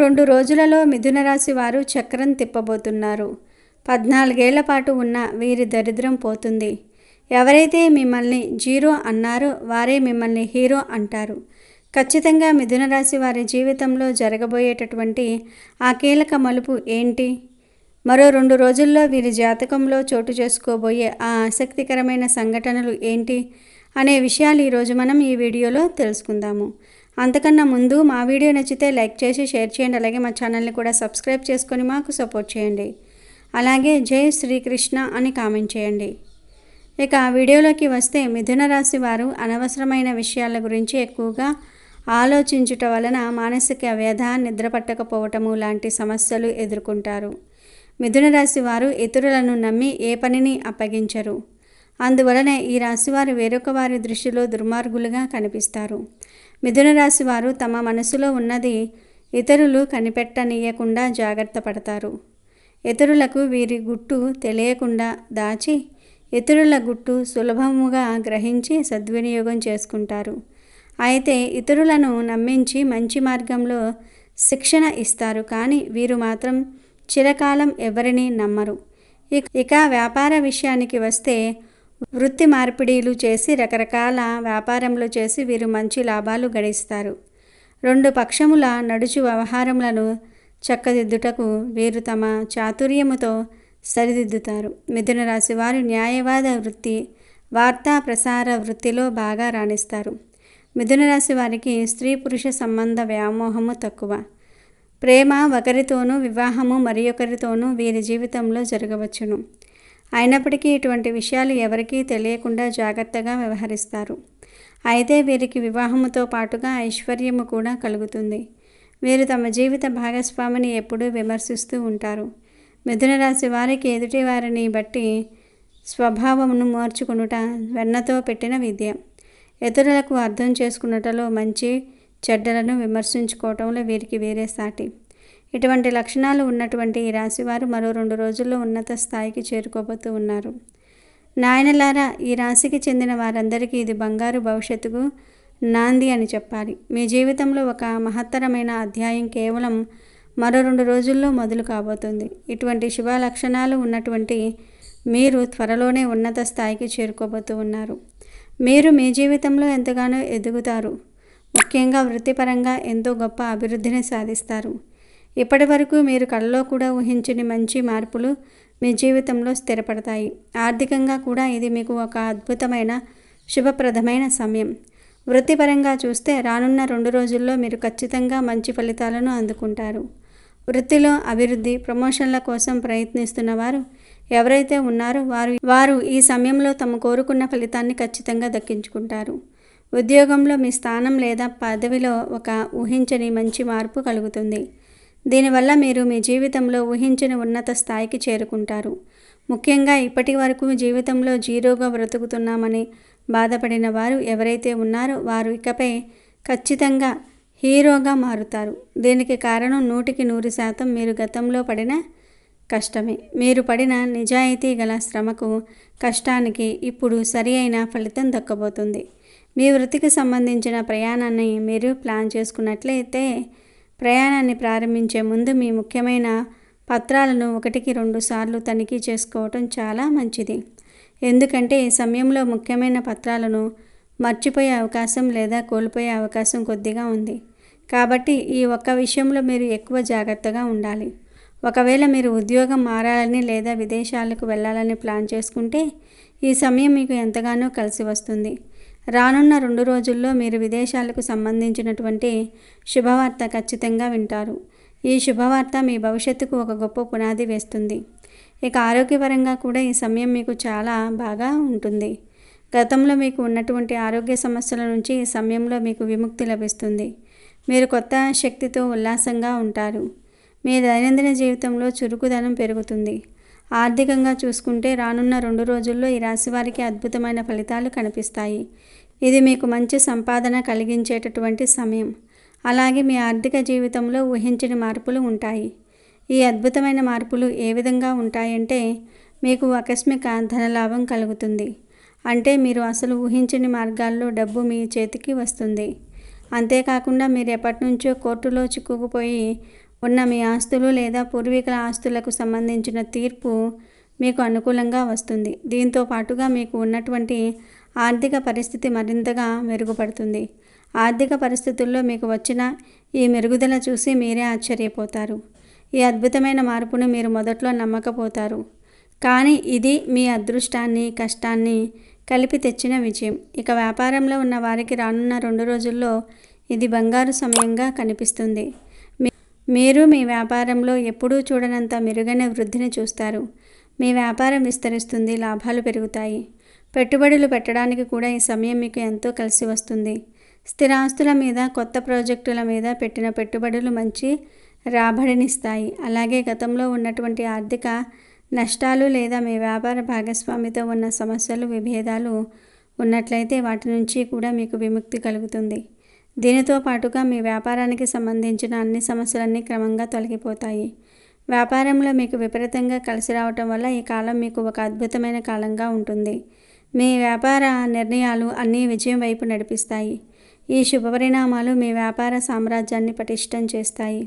2 రోజులలో మిథున రాశి వారు చక్రం తిప్పబోతున్నారు. 14 ఏళ్ల పాటు ఉన్న వీరి దరిద్రం పోతుంది. ఎవరైతే మిమ్మల్ని జీరో అన్నారో వారే మిమ్మల్ని హీరో అంటారు. ఖచ్చితంగా మిథున రాశి వారి జీవితంలో జరగబోయేటటువంటి ఆ కీలక మలుపు ఏంటి? మరో 2 రోజుల్లో వీరి జాతకంలో చోటు చేసుకోబోయే ఆ ఆసక్తికరమైన సంఘటనలు ఏంటి అనే విషయాలు ఈరోజు మనం ఈ వీడియోలో తెలుసుకుందాము. అంతకన్నా ముందు మా వీడియో నచ్చితే లైక్ చేసి షేర్ చేయండి. అలాగే మా ఛానల్ని కూడా సబ్స్క్రైబ్ చేసుకొని మాకు సపోర్ట్ చేయండి. అలాగే జై శ్రీకృష్ణ అని కామెంట్ చేయండి. ఇక ఆ వీడియోలోకి వస్తే, మిథున రాశి వారు అనవసరమైన విషయాల గురించి ఎక్కువగా ఆలోచించుట వలన మానసిక వ్యధ, నిద్ర పట్టకపోవటము లాంటి సమస్యలు ఎదుర్కొంటారు. మిథున రాశి వారు ఇతరులను నమ్మి ఏ పనిని అప్పగించరు. అందువలన ఈ రాశివారు వేరొక వారి దృష్టిలో దుర్మార్గులుగా కనిపిస్తారు. మిథున రాశి వారు తమ మనసులో ఉన్నది ఇతరులు కనిపెట్టనీయకుండా జాగ్రత్త పడతారు. ఇతరులకు వీరి గుట్టు తెలియకుండా దాచి ఇతరుల గుట్టు సులభముగా గ్రహించి సద్వినియోగం చేసుకుంటారు. అయితే ఇతరులను నమ్మించి మంచి మార్గంలో శిక్షణ ఇస్తారు. కానీ వీరు మాత్రం చిరకాలం ఎవరిని నమ్మరు. ఇక వ్యాపార విషయానికి వస్తే, వృత్తి మార్పిడిలు చేసి రకరకాల వ్యాపారంలో చేసి వీరు మంచి లాభాలు గడిస్తారు. 2 పక్షముల నడుచు వ్యవహారములను చక్కదిద్దుటకు వీరు తమ చాతుర్యముతో సరిదిద్దుతారు. మిథున రాశి వారు న్యాయవాద వృత్తి, వార్తా ప్రసార వృత్తిలో బాగా రాణిస్తారు. మిథున రాశి వారికి స్త్రీ పురుష సంబంధ వ్యామోహము తక్కువ. ప్రేమ ఒకరితోనూ, వివాహము మరియొకరితోనూ వీరి జీవితంలో జరగవచ్చును. అయినప్పటికీ ఇటువంటి విషయాలు ఎవరికీ తెలియకుండా జాగ్రత్తగా వ్యవహరిస్తారు. అయితే వీరికి వివాహముతో పాటుగా ఐశ్వర్యము కూడా కలుగుతుంది. వీరు తమ జీవిత భాగస్వామిని ఎప్పుడూ విమర్శిస్తూ ఉంటారు. మిథున రాశి వారికి ఎదుటి వారిని బట్టి స్వభావమును మార్చుకొనుట వెన్నతో పెట్టిన విద్య. ఇతరులకు అర్థం చేసుకున్నటలో, మంచి చెడ్డలను విమర్శించుకోవటంలో వీరికి వేరే సాటి. ఇటువంటి లక్షణాలు ఉన్నటువంటి ఈ రాశివారు మరో 2 రోజుల్లో ఉన్నత స్థాయికి చేరుకోబోతూ ఉన్నారు. నాయనలారా, ఈ రాశికి చెందిన వారందరికీ ఇది బంగారు భవిష్యత్తుకు నాంది అని చెప్పాలి. మీ జీవితంలో ఒక మహత్తరమైన అధ్యాయం కేవలం మరో 2 రోజుల్లో మొదలు కాబోతుంది. ఇటువంటి శుభ లక్షణాలు ఉన్నటువంటి మీరు త్వరలోనే ఉన్నత స్థాయికి చేరుకోబోతూ ఉన్నారు. మీరు మీ జీవితంలో ఎంతగానో ఎదుగుతారు. ముఖ్యంగా వృత్తిపరంగా ఎంతో గొప్ప అభివృద్ధిని సాధిస్తారు. ఇప్పటి వరకు మీరు కలలో కూడా ఊహించని మంచి మార్పులు మీ జీవితంలో స్థిరపడతాయి. ఆర్థికంగా కూడా ఇది మీకు ఒక అద్భుతమైన శుభప్రదమైన సమయం. వృత్తిపరంగా చూస్తే రానున్న 2 రోజుల్లో మీరు ఖచ్చితంగా మంచి ఫలితాలను అందుకుంటారు. వృత్తిలో అభివృద్ధి, ప్రమోషన్ల కోసం ప్రయత్నిస్తున్న వారు ఎవరైతే ఉన్నారో వారు ఈ సమయంలో తమ కోరుకున్న ఫలితాన్ని ఖచ్చితంగా దక్కించుకుంటారు. ఉద్యోగంలో మీ స్థానం లేదా పదవిలో ఒక ఊహించని మంచి మార్పు కలుగుతుంది. దీనివల్ల మీరు మీ జీవితంలో ఊహించని ఉన్నత స్థాయికి చేరుకుంటారు. ముఖ్యంగా ఇప్పటి వరకు జీవితంలో జీరోగా బ్రతుకుతున్నామని బాధపడిన వారు ఎవరైతే ఉన్నారో వారు ఇకపై ఖచ్చితంగా హీరోగా మారుతారు. దీనికి కారణం 100% మీరు గతంలో పడిన కష్టమే. మీరు పడిన నిజాయితీ గల శ్రమకు, కష్టానికి ఇప్పుడు సరి అయిన ఫలితం దక్కబోతుంది. మీ వృత్తికి సంబంధించిన ప్రయాణాన్ని మీరు ప్లాన్ చేసుకున్నట్లయితే, ప్రయాణాన్ని ప్రారంభించే ముందు మీ ముఖ్యమైన పత్రాలను 1కి 2 సార్లు తనిఖీ చేసుకోవటం చాలా మంచిది. ఎందుకంటే ఈ సమయంలో ముఖ్యమైన పత్రాలను మర్చిపోయే అవకాశం లేదా కోల్పోయే అవకాశం కొద్దిగా ఉంది. కాబట్టి ఈ ఒక్క విషయంలో మీరు ఎక్కువ జాగ్రత్తగా ఉండాలి. ఒకవేళ మీరు ఉద్యోగం మారాలని లేదా విదేశాలకు వెళ్ళాలని ప్లాన్ చేసుకుంటే ఈ సమయం మీకు ఎంతగానో కలిసి వస్తుంది. రానున్న 2 రోజుల్లో మీరు విదేశాలకు సంబంధించినటువంటి శుభవార్త ఖచ్చితంగా వింటారు. ఈ శుభవార్త మీ భవిష్యత్తుకు ఒక గొప్ప పునాది వేస్తుంది. ఇక ఆరోగ్యపరంగా కూడా ఈ సమయం మీకు చాలా బాగా ఉంటుంది. గతంలో మీకు ఉన్నటువంటి ఆరోగ్య సమస్యల నుంచి ఈ సమయంలో మీకు విముక్తి లభిస్తుంది. మీరు కొత్త శక్తితో ఉల్లాసంగా ఉంటారు. మీ దైనందిన జీవితంలో చురుకుదనం పెరుగుతుంది. ఆర్థికంగా చూసుకుంటే రానున్న 2 రోజుల్లో ఈ రాశి వారికి అద్భుతమైన ఫలితాలు కనిపిస్తాయి. ఇది మీకు మంచి సంపాదన కలిగించేటటువంటి సమయం. అలాగే మీ ఆర్థిక జీవితంలో ఊహించని మార్పులు ఉంటాయి. ఈ అద్భుతమైన మార్పులు ఏ విధంగా ఉంటాయంటే, మీకు ఆకస్మిక ధనలాభం కలుగుతుంది. అంటే మీరు అసలు ఊహించని మార్గాల్లో డబ్బు మీ చేతికి వస్తుంది. అంతేకాకుండా మీరు ఎప్పటినుంచో కోర్టులో చిక్కుకుపోయి ఉన్న మీ ఆస్తులు లేదా పూర్వీకుల ఆస్తులకు సంబంధించిన తీర్పు మీకు అనుకూలంగా వస్తుంది. దీంతో పాటుగా మీకు ఉన్నటువంటి ఆర్థిక పరిస్థితి మరింతగా మెరుగుపడుతుంది. ఆర్థిక పరిస్థితుల్లో మీకు వచ్చిన ఈ మెరుగుదల చూసి మీరే ఆశ్చర్యపోతారు. ఈ అద్భుతమైన మార్పును మీరు మొదట్లో నమ్మకపోతారు, కానీ ఇది మీ అదృష్టాన్ని, కష్టాన్ని కలిపి తెచ్చిన విజయం. ఇక వ్యాపారంలో ఉన్న వారికి రానున్న 2 రోజుల్లో ఇది బంగారు సమయంగా కనిపిస్తుంది. మీరు మీ వ్యాపారంలో ఎప్పుడూ చూడనంత మెరుగైన వృద్ధిని చూస్తారు. మీ వ్యాపారం విస్తరిస్తుంది, లాభాలు పెరుగుతాయి. పెట్టుబడులు పెట్టడానికి కూడా ఈ సమయం మీకు ఎంతో కలిసి వస్తుంది. స్థిరాస్తుల మీద, కొత్త ప్రాజెక్టుల మీద పెట్టిన పెట్టుబడులు మంచి రాబడినిస్తాయి. అలాగే గతంలో ఉన్నటువంటి ఆర్థిక నష్టాలు లేదా మీ వ్యాపార భాగస్వామితో ఉన్న సమస్యలు, విభేదాలు ఉన్నట్లయితే వాటి నుంచి కూడా మీకు విముక్తి కలుగుతుంది. దీనితో పాటుగా మీ వ్యాపారానికి సంబంధించిన అన్ని సమస్యలన్నీ క్రమంగా తొలగిపోతాయి. వ్యాపారంలో మీకు విపరీతంగా కలిసి రావటం వల్ల ఈ కాలం మీకు ఒక అద్భుతమైన కాలంగా ఉంటుంది. మీ వ్యాపార నిర్ణయాలు అన్నీ విజయం వైపు నడిపిస్తాయి. ఈ శుభపరిణామాలు మీ వ్యాపార సామ్రాజ్యాన్ని పటిష్టం చేస్తాయి.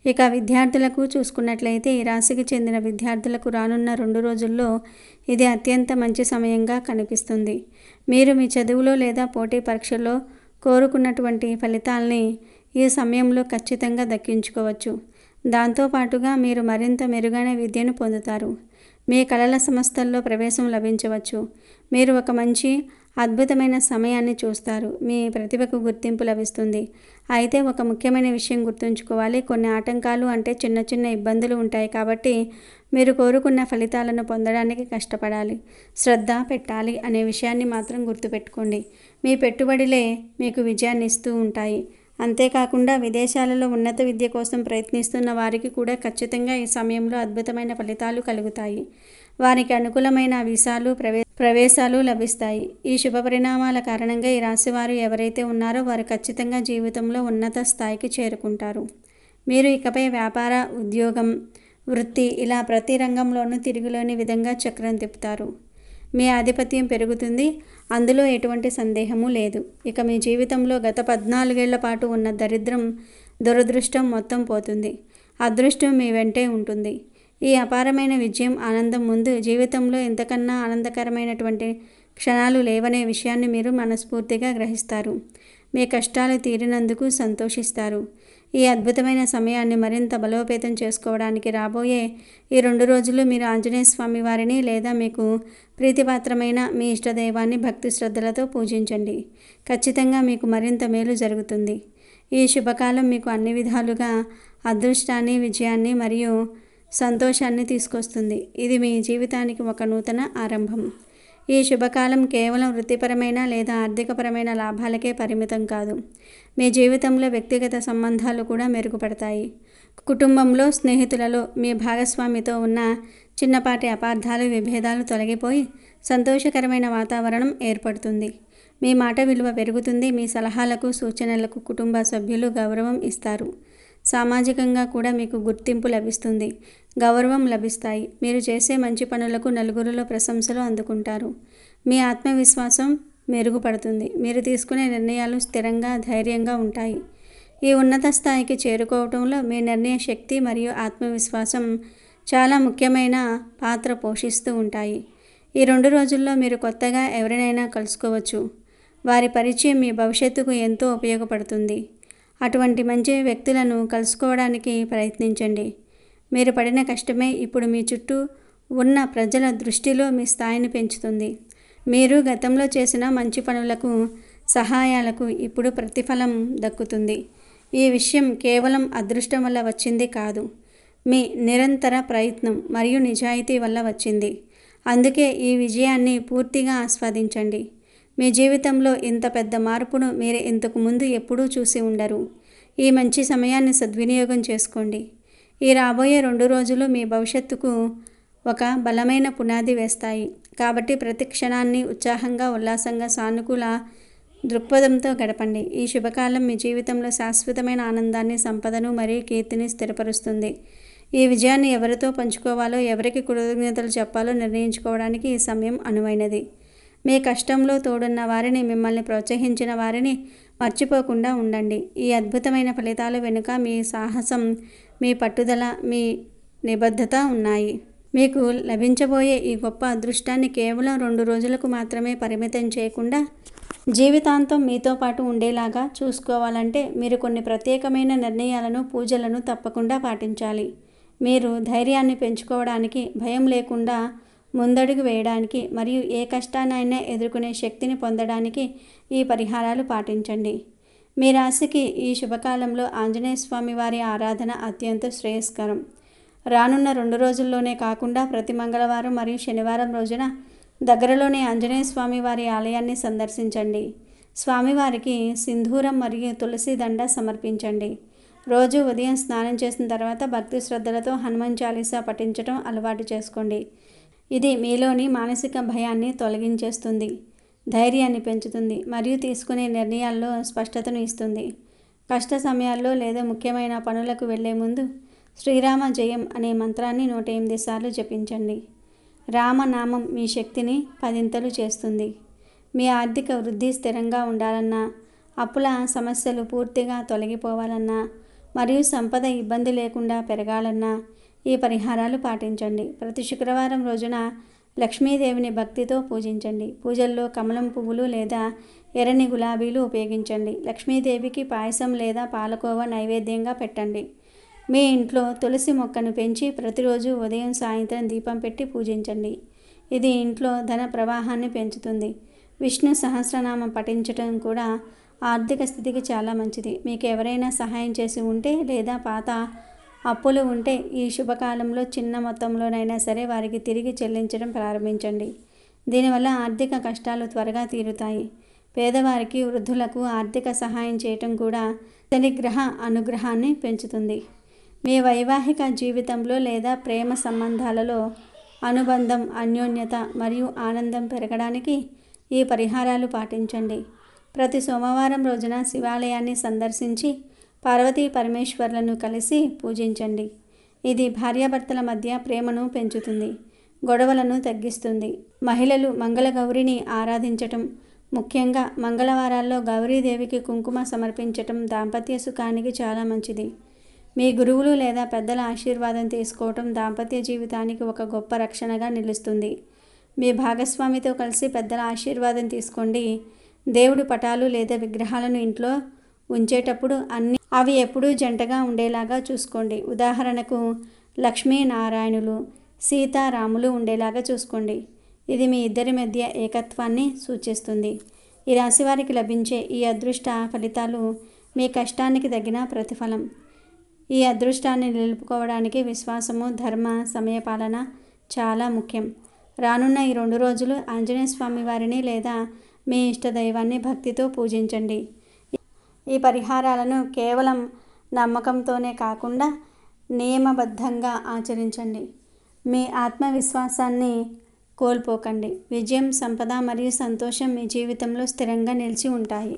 ఇక విద్యార్థులకు చూసుకున్నట్లయితే ఈ రాశికి చెందిన విద్యార్థులకు రానున్న 2 రోజుల్లో ఇది అత్యంత మంచి సమయంగా కనిపిస్తుంది. మీరు మీ చదువులో లేదా పోటీ పరీక్షల్లో కోరుకున్నటువంటి ఫలితాల్ని ఈ సమయంలో ఖచ్చితంగా దక్కించుకోవచ్చు. దాంతోపాటుగా మీరు మరింత మెరుగైన విద్యను పొందుతారు. మీ కళల సంస్థల్లో ప్రవేశం లభించవచ్చు. మీరు ఒక మంచి అద్భుతమైన సమయాన్ని చూస్తారు. మీ ప్రతిభకు గుర్తింపు లభిస్తుంది. అయితే ఒక ముఖ్యమైన విషయం గుర్తుంచుకోవాలి. కొన్ని ఆటంకాలు అంటే చిన్న చిన్న ఇబ్బందులు ఉంటాయి. కాబట్టి మీరు కోరుకున్న ఫలితాలను పొందడానికి కష్టపడాలి, శ్రద్ధ పెట్టాలి అనే విషయాన్ని మాత్రం గుర్తుపెట్టుకోండి. మీ పెట్టుబడులే మీకు విజయాన్ని ఇస్తూ ఉంటాయి. అంతేకాకుండా విదేశాలలో ఉన్నత విద్య కోసం ప్రయత్నిస్తున్న వారికి కూడా ఖచ్చితంగా ఈ సమయంలో అద్భుతమైన ఫలితాలు కలుగుతాయి. వారికి అనుకూలమైన వీసాలు, ప్రవేశాలు లభిస్తాయి. ఈ శుభ పరిణామాల కారణంగా ఈ రాశివారు ఎవరైతే ఉన్నారో వారు ఖచ్చితంగా జీవితంలో ఉన్నత స్థాయికి చేరుకుంటారు. మీరు ఇకపై వ్యాపార, ఉద్యోగం, వృత్తి ఇలా ప్రతి రంగంలోనూ తిరుగులేని విధంగా చక్రం తిప్పుతారు. మీ ఆధిపత్యం పెరుగుతుంది, అందులో ఎటువంటి సందేహము లేదు. ఇక మీ జీవితంలో గత 14 ఏళ్ల పాటు ఉన్న దరిద్రం, దురదృష్టం మొత్తం పోతుంది. అదృష్టం మీ వెంటే ఉంటుంది. ఈ అపారమైన విజయం, ఆనందం ముందు జీవితంలో ఇంతకన్నా ఆనందకరమైనటువంటి క్షణాలు లేవనే విషయాన్ని మీరు మనస్ఫూర్తిగా గ్రహిస్తారు. మీ కష్టాలు తీరినందుకు సంతోషిస్తారు. ఈ అద్భుతమైన సమయాన్ని మరింత బలోపేతం చేసుకోవడానికి రాబోయే ఈ 2 రోజులు మీరు ఆంజనేయ స్వామి వారిని లేదా మీకు ప్రీతిపాత్రమైన మీ ఇష్టదైవాన్ని భక్తి శ్రద్ధలతో పూజించండి. ఖచ్చితంగా మీకు మరింత మేలు జరుగుతుంది. ఈ శుభకాలం మీకు అన్ని విధాలుగా అదృష్టాన్ని, విజయాన్ని మరియు సంతోషాన్ని తీసుకొస్తుంది. ఇది మీ జీవితానికి ఒక నూతన ఆరంభం. ఈ శుభకాలం కేవలం వృత్తిపరమైన లేదా ఆర్థికపరమైన లాభాలకే పరిమితం కాదు. మీ జీవితంలో వ్యక్తిగత సంబంధాలు కూడా మెరుగుపడతాయి. కుటుంబంలో, స్నేహితులలో మీ భాగస్వామితో ఉన్న చిన్నపాటి అపార్థాలు, విభేదాలు తొలగిపోయి సంతోషకరమైన వాతావరణం ఏర్పడుతుంది. మీ మాట విలువ పెరుగుతుంది. మీ సలహాలకు, సూచనలకు కుటుంబ సభ్యులు గౌరవం ఇస్తారు. సామాజికంగా కూడా మీకు గుర్తింపు లభిస్తుంది, గౌరవం లభిస్తాయి. మీరు చేసే మంచి పనులకు నలుగురిలో ప్రశంసలు అందుకుంటారు. మీ ఆత్మవిశ్వాసం మెరుగుపడుతుంది. మీరు తీసుకునే నిర్ణయాలు స్థిరంగా, ధైర్యంగా ఉంటాయి. ఈ ఉన్నత స్థాయికి చేరుకోవడంలో మీ నిర్ణయ శక్తి మరియు ఆత్మవిశ్వాసం చాలా ముఖ్యమైన పాత్ర పోషిస్తూ ఉంటాయి. ఈ 2 రోజుల్లో మీరు కొత్తగా ఎవరినైనా కలుసుకోవచ్చు. వారి పరిచయం మీ భవిష్యత్తుకు ఎంతో ఉపయోగపడుతుంది. అటువంటి మంచి వ్యక్తులను కలుసుకోవడానికి ప్రయత్నించండి. మీరు పడిన కష్టమే ఇప్పుడు మీ చుట్టూ ఉన్న ప్రజల దృష్టిలో మీ స్థాయిని పెంచుతుంది. మీరు గతంలో చేసిన మంచి పనులకు, సహాయాలకు ఇప్పుడు ప్రతిఫలం దక్కుతుంది. ఈ విషయం కేవలం అదృష్టం వల్ల వచ్చింది కాదు, మీ నిరంతర ప్రయత్నం మరియు నిజాయితీ వల్ల వచ్చింది. అందుకే ఈ విజయాన్ని పూర్తిగా ఆస్వాదించండి. మీ జీవితంలో ఇంత పెద్ద మార్పును మీరు ఇంతకు ముందు ఎప్పుడూ చూసి ఉండరు. ఈ మంచి సమయాన్ని సద్వినియోగం చేసుకోండి. ఈ రాబోయే 2 రోజులు మీ భవిష్యత్తుకు ఒక బలమైన పునాది వేస్తాయి. కాబట్టి ప్రతి క్షణాన్ని ఉత్సాహంగా, ఉల్లాసంగా, సానుకూల దృక్పథంతో గడపండి. ఈ శుభకాలం మీ జీవితంలో శాశ్వతమైన ఆనందాన్ని, సంపదను మరియు కీర్తిని స్థిరపరుస్తుంది. ఈ విజయాన్ని ఎవరితో పంచుకోవాలో, ఎవరికి కృతజ్ఞతలు చెప్పాలో నిర్ణయించుకోవడానికి ఈ సమయం అనువైనది. మీ కష్టంలో తోడున్న వారిని, మిమ్మల్ని ప్రోత్సహించిన వారిని మర్చిపోకుండా ఉండండి. ఈ అద్భుతమైన ఫలితాలు వెనుక మీ సాహసం, మీ పట్టుదల, మీ నిబద్ధత ఉన్నాయి. మీకు లభించబోయే ఈ గొప్ప అదృష్టాన్ని కేవలం 2 రోజులకు మాత్రమే పరిమితం చేయకుండా జీవితాంతం మీతో పాటు ఉండేలాగా చూసుకోవాలంటే మీరు కొన్ని ప్రత్యేకమైన నిర్ణయాలను, పూజలను తప్పకుండా పాటించాలి. మీరు ధైర్యాన్ని పెంచుకోవడానికి, భయం లేకుండా ముందడుగు వేయడానికి మరియు ఏ కష్టాన్నైనా ఎదుర్కొనే శక్తిని పొందడానికి ఈ పరిహారాలు పాటించండి. మీ రాశికి ఈ శుభకాలంలో ఆంజనేయ స్వామి వారి ఆరాధన అత్యంత శ్రేయస్కరం. రానున్న 2 రోజుల్లోనే కాకుండా ప్రతి మంగళవారం మరియు శనివారం రోజున దగ్గరలోని ఆంజనేయ స్వామి వారి ఆలయాన్ని సందర్శించండి. స్వామివారికి సింధూరం మరియు తులసి దండ సమర్పించండి. రోజు ఉదయం స్నానం చేసిన తర్వాత భక్తి శ్రద్ధలతో హనుమాన్ చాలీసా పఠించడం అలవాటు చేసుకోండి. ఇది మీలోని మానసిక భయాన్ని తొలగించేస్తుంది, ధైర్యాన్ని పెంచుతుంది మరియు తీసుకునే నిర్ణయాల్లో స్పష్టతను ఇస్తుంది. కష్ట సమయాల్లో లేదా ముఖ్యమైన పనులకు వెళ్లే ముందు శ్రీరామ జయం అనే మంత్రాన్ని 108 సార్లు జపించండి. రామనామం మీ శక్తిని 10 చేస్తుంది. మీ ఆర్థిక వృద్ధి స్థిరంగా ఉండాలన్నా, అప్పుల సమస్యలు పూర్తిగా తొలగిపోవాలన్నా మరియు సంపద ఇబ్బంది లేకుండా పెరగాలన్నా ఈ పరిహారాలు పాటించండి. ప్రతి శుక్రవారం రోజున లక్ష్మీదేవిని భక్తితో పూజించండి. పూజల్లో కమలం పువ్వులు లేదా ఎర్రని గులాబీలు ఉపయోగించండి. లక్ష్మీదేవికి పాయసం లేదా పాలకోవా నైవేద్యంగా పెట్టండి. మీ ఇంట్లో తులసి మొక్కను పెంచి ప్రతిరోజు ఉదయం సాయంత్రం దీపం పెట్టి పూజించండి. ఇది ఇంట్లో ధన ప్రవాహాన్ని పెంచుతుంది. విష్ణు సహస్రనామం పఠించడం కూడా ఆర్థిక స్థితికి చాలా మంచిది. మీకు ఎవరైనా సహాయం చేసి ఉంటే లేదా పాత అప్పులు ఉంటే ఈ శుభకాలంలో చిన్న మొత్తంలోనైనా సరే వారికి తిరిగి చెల్లించడం ప్రారంభించండి. దీనివల్ల ఆర్థిక కష్టాలు త్వరగా తీరుతాయి. పేదవారికి, వృద్ధులకు ఆర్థిక సహాయం చేయటం కూడా శని గ్రహ అనుగ్రహాన్ని పెంచుతుంది. మీ వైవాహిక జీవితంలో లేదా ప్రేమ సంబంధాలలో అనుబంధం, అన్యోన్యత మరియు ఆనందం పెరగడానికి ఈ పరిహారాలు పాటించండి. ప్రతి సోమవారం రోజున శివాలయాన్ని సందర్శించి పార్వతీ పరమేశ్వర్లను కలిసి పూజించండి. ఇది భార్యాభర్తల మధ్య ప్రేమను పెంచుతుంది, గొడవలను తగ్గిస్తుంది. మహిళలు మంగళగౌరిని ఆరాధించటం, ముఖ్యంగా మంగళవారాల్లో గౌరీదేవికి కుంకుమ సమర్పించటం దాంపత్య సుఖానికి చాలా మంచిది. మీ గురువులు లేదా పెద్దల ఆశీర్వాదం తీసుకోవటం దాంపత్య జీవితానికి ఒక గొప్ప రక్షణగా నిలుస్తుంది. మీ భాగస్వామితో కలిసి పెద్దల ఆశీర్వాదం తీసుకోండి. దేవుడి పటాలు లేదా విగ్రహాలను ఇంట్లో ఉంచేటప్పుడు అవి ఎప్పుడూ జంటగా ఉండేలాగా చూసుకోండి. ఉదాహరణకు లక్ష్మీనారాయణులు, సీతారాములు ఉండేలాగా చూసుకోండి. ఇది మీ ఇద్దరి మధ్య ఏకత్వాన్ని సూచిస్తుంది. ఈ రాశి వారికి లభించే ఈ అదృష్ట ఫలితాలు మీ కష్టానికి తగిన ప్రతిఫలం. ఈ అదృష్టాన్ని నిలుపుకోవడానికి విశ్వాసము, ధర్మ, సమయపాలన చాలా ముఖ్యం. రానున్న ఈ 2 రోజులు ఆంజనేయ స్వామి వారిని లేదా మీ ఇష్టదైవాన్ని భక్తితో పూజించండి. ఈ పరిహారాలను కేవలం నమ్మకంతోనే కాకుండా నియమబద్ధంగా ఆచరించండి. మీ ఆత్మవిశ్వాసాన్ని కోల్పోకండి. విజయం, సంపద మరియు సంతోషం మీ జీవితంలో స్థిరంగా నిలిచి ఉంటాయి.